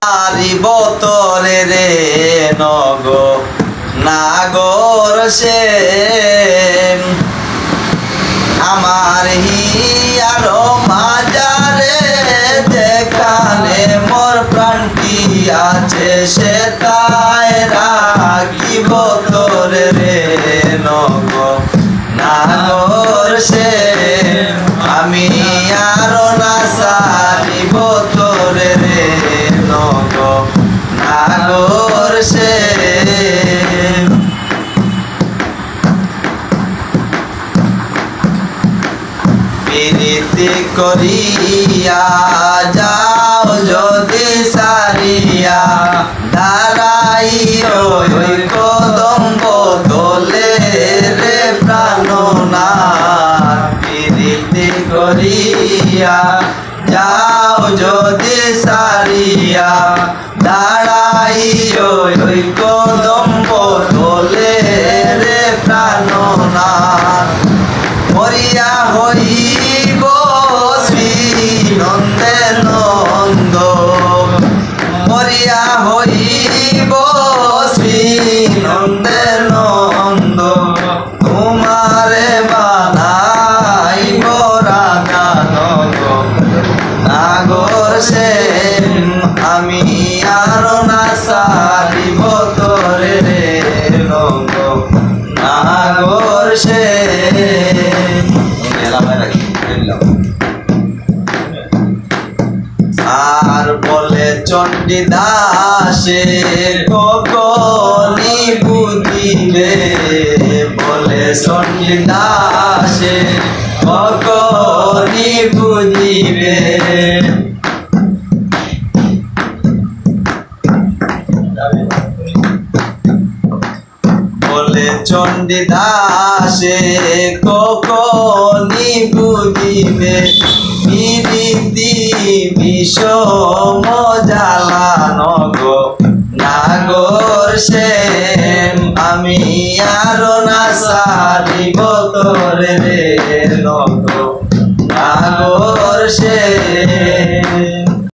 বতরে রে নগো নাগর সে আমার হিয়ার মাজারে যেখানে মোর প্রাণটি আছে সে তাই রাখিব তোরে রে নগো নাগর সে আমি আর না সারিব তোরে রে নগো নাগর সে প্রীতি করিয়া যাও যদি সারিয়া দাঁড়াইও ওই কদম্ব দোলে রে প্রাণনাথ প্রীতি করিয়া যাও যদি সারিয়া দাঁড়াইও ওই কদম্ব দোলে রে প্রাণনাথ মরিয়া হইব শ্রী নন্দে নন্দ মরিয়া হইব শ্রী নন্দে নন্দ তোমারে বানাইব রাজা নাগর সে আমি আর না সারিব তোরে রে নাগর সে আর বলে চণ্ডী দাসে কখনি বুঝিবে বলে চণ্ডী দাসে কখনি বুঝিবে বলে চণ্ডী দাসে কখনি বুঝিবে প্রীতি বিষম জ্বালা নগো নাগর সে আমি আর না সারিব তোরে রে নগো নাগর সে